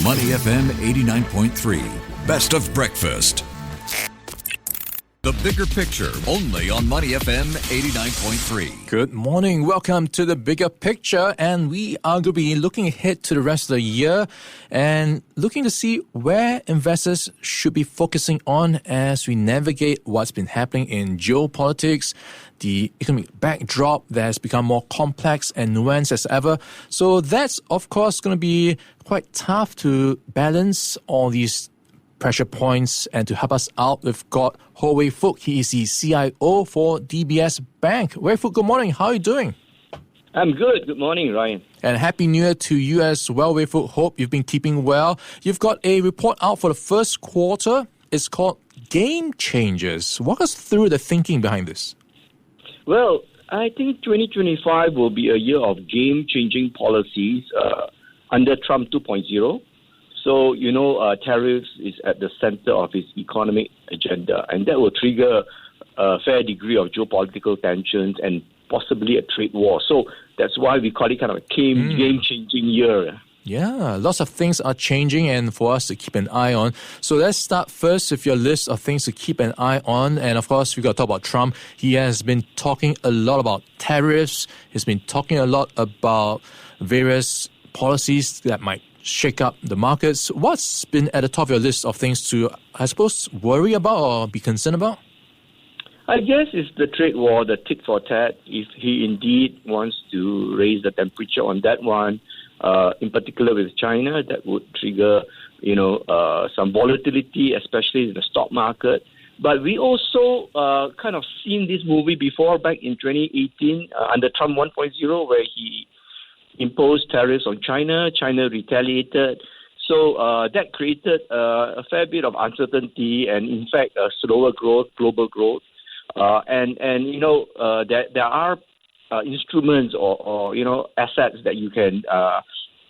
Money FM 89.3. Best of breakfast. The bigger picture, only on Money FM 89.3. Good morning. Welcome to The Bigger Picture. And we are going to be looking ahead to the rest of the year and looking to see where investors should be focusing on as we navigate what's been happening in geopolitics, the economic backdrop that has become more complex and nuanced as ever. So that's, of course, going to be quite tough to balance all these pressure points. And to help us out, we've got Hou Wey Fook. He is the CIO for DBS Bank. Wey Fook, good morning. How are you doing? I'm good. Good morning, Ryan. And Happy New Year to you as well, Wey Fook. Hope you've been keeping well. You've got a report out for the first quarter. It's called Game Changers. Walk us through the thinking behind this. Well, I think 2025 will be a year of game-changing policies under Trump 2.0. So, tariffs is at the center of his economic agenda, and that will trigger a fair degree of geopolitical tensions and possibly a trade war. So that's why we call it kind of a game-changing year. Yeah, lots of things are changing and for us to keep an eye on. So let's start first with your list of things to keep an eye on. And of course, we got to talk about Trump. He has been talking a lot about tariffs. He's been talking a lot about various policies that might shake up the markets. What's been at the top of your list of things to, I suppose, worry about or be concerned about? I guess it's the trade war, the tit for tat. If he indeed wants to raise the temperature on that one, in particular with China, that would trigger, some volatility, especially in the stock market. But we also kind of seen this movie before back in 2018 under Trump 1.0, where he imposed tariffs on China. China retaliated. So that created a fair bit of uncertainty and, in fact, a slower growth, global growth. There are instruments or assets that you can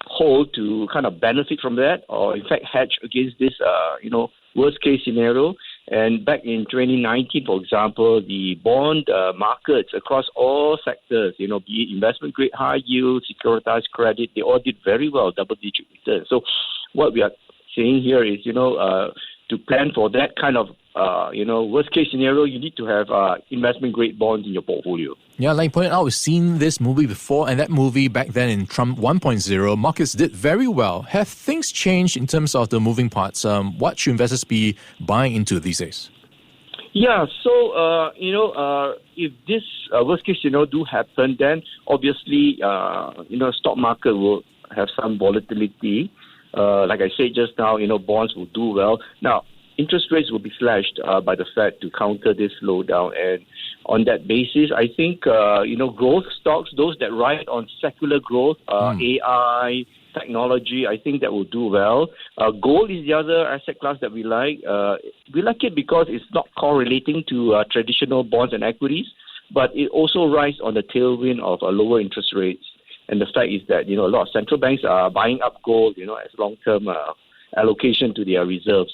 hold to kind of benefit from that or, in fact, hedge against this, worst-case scenario. And back in 2019, for example, the bond markets across all sectors, be it investment grade, high yield, securitized credit, they all did very well, double-digit returns. So what we are saying here is, to plan for that kind of, worst-case scenario, you need to have investment-grade bonds in your portfolio. Yeah, like you pointed out, we've seen this movie before, and that movie back then in Trump 1.0, markets did very well. Have things changed in terms of the moving parts? What should investors be buying into these days? Yeah, so, if this worst-case scenario do happen, then obviously, stock market will have some volatility. Like I said just now, bonds will do well. Now, interest rates will be slashed by the Fed to counter this slowdown. And on that basis, I think, growth stocks, those that ride on secular growth, AI, technology, I think that will do well. Gold is the other asset class that we like. We like it because it's not correlating to traditional bonds and equities, but it also rides on the tailwind of lower interest rates. And the fact is that, a lot of central banks are buying up gold, as long-term allocation to their reserves.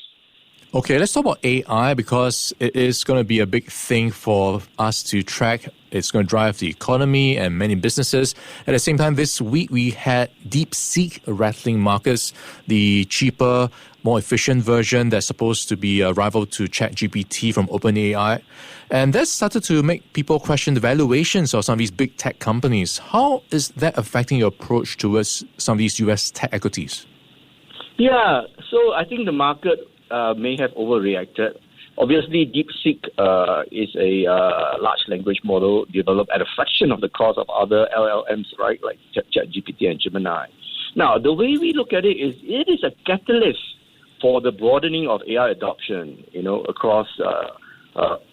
Okay, let's talk about AI because it is going to be a big thing for us to track. It's going to drive the economy and many businesses. At the same time, this week we had DeepSeek rattling markets, the cheaper, more efficient version that's supposed to be a rival to ChatGPT from OpenAI. And that started to make people question the valuations of some of these big tech companies. How is that affecting your approach towards some of these US tech equities? Yeah, so I think the market may have overreacted. Obviously, DeepSeek is a large language model developed at a fraction of the cost of other LLMs, right, like ChatGPT and Gemini. Now, the way we look at it is a catalyst for the broadening of AI adoption, across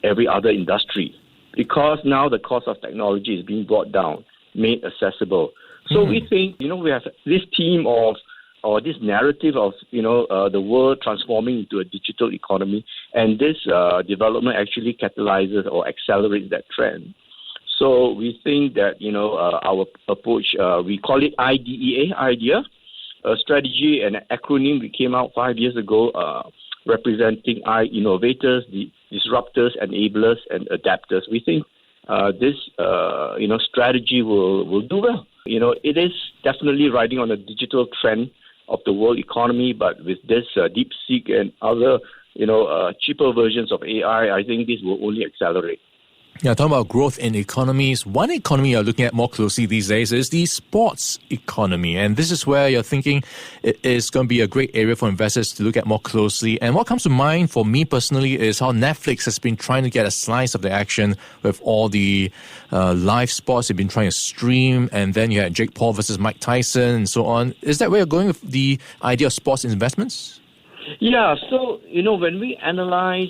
every other industry, because now the cost of technology is being brought down, made accessible. So we think, we have this theme of or this narrative of, the world transforming into a digital economy. And this development actually catalyzes or accelerates that trend. So we think that, our approach, we call it IDEA, idea, a strategy and an acronym we came out 5 years ago, representing innovators, the disruptors, enablers, and adapters. We think this, strategy will do well. It is definitely riding on a digital trend of the world economy, but with this DeepSeek and other, cheaper versions of AI, I think this will only accelerate. Yeah, talking about growth in economies, one economy you're looking at more closely these days is the sports economy. And this is where you're thinking it is going to be a great area for investors to look at more closely. And what comes to mind for me personally is how Netflix has been trying to get a slice of the action with all the live sports they've been trying to stream. And then you had Jake Paul versus Mike Tyson and so on. Is that where you're going with the idea of sports investments? Yeah, so, when we analyze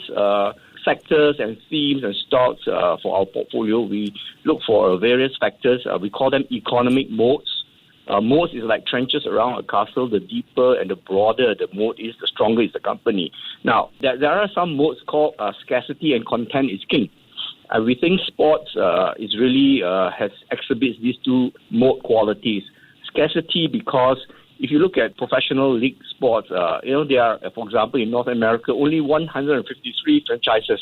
sectors and themes and stocks for our portfolio, we look for various factors. We call them economic moats. Moats is like trenches around a castle. The deeper and the broader the moat is, the stronger is the company. Now, there are some moats called scarcity and content is king. We think sports is really exhibits these two moat qualities. Scarcity because if you look at professional league sports, there are, for example, in North America, only 153 franchises,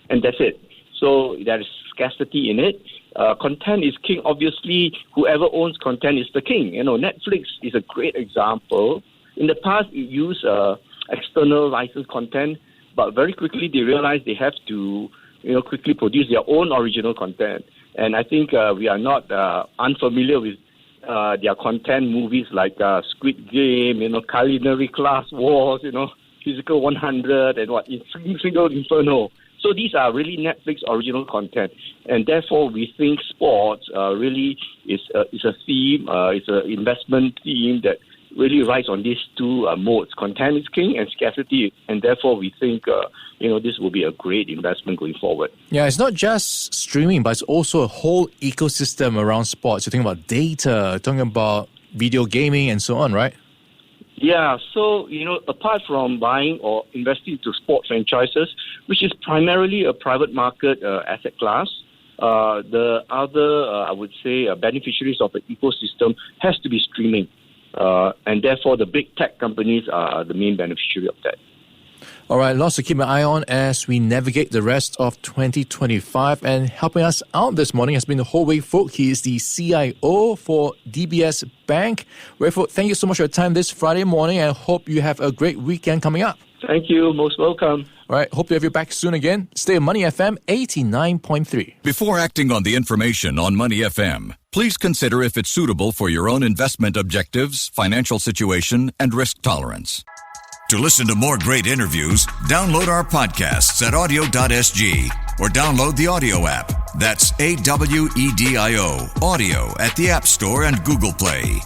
and that's it. So there is scarcity in it. Content is king. Obviously, whoever owns content is the king. Netflix is a great example. In the past, it used external licensed content, but very quickly they realized they have to, quickly produce their own original content. And I think we are not unfamiliar with their content movies like Squid Game, Culinary Class Wars, Physical 100 and Single Inferno. So these are really Netflix original content. And therefore we think sports really is a theme, it's an investment theme that really rides on these two modes. Content is king and scarcity. And therefore we think, this will be a great investment going forward. Yeah, it's not just streaming, but it's also a whole ecosystem around sports. You're talking about data, talking about video gaming and so on, right? Yeah, so, apart from buying or investing into sport franchises, which is primarily a private market asset class, the other, I would say, beneficiaries of the ecosystem has to be streaming. And therefore, the big tech companies are the main beneficiary of that. All right, lots to keep an eye on as we navigate the rest of 2025. And helping us out this morning has been Hou Wey Fook. He is the CIO for DBS Bank. Wey Fook, thank you so much for your time this Friday morning, and hope you have a great weekend coming up. Thank you. Most welcome. All right, hope to have you back soon again. Stay on Money FM 89.3. Before acting on the information on Money FM, please consider if it's suitable for your own investment objectives, financial situation, and risk tolerance. To listen to more great interviews, download our podcasts at audio.sg or download the audio app. That's AWEDIO, audio at the App Store and Google Play.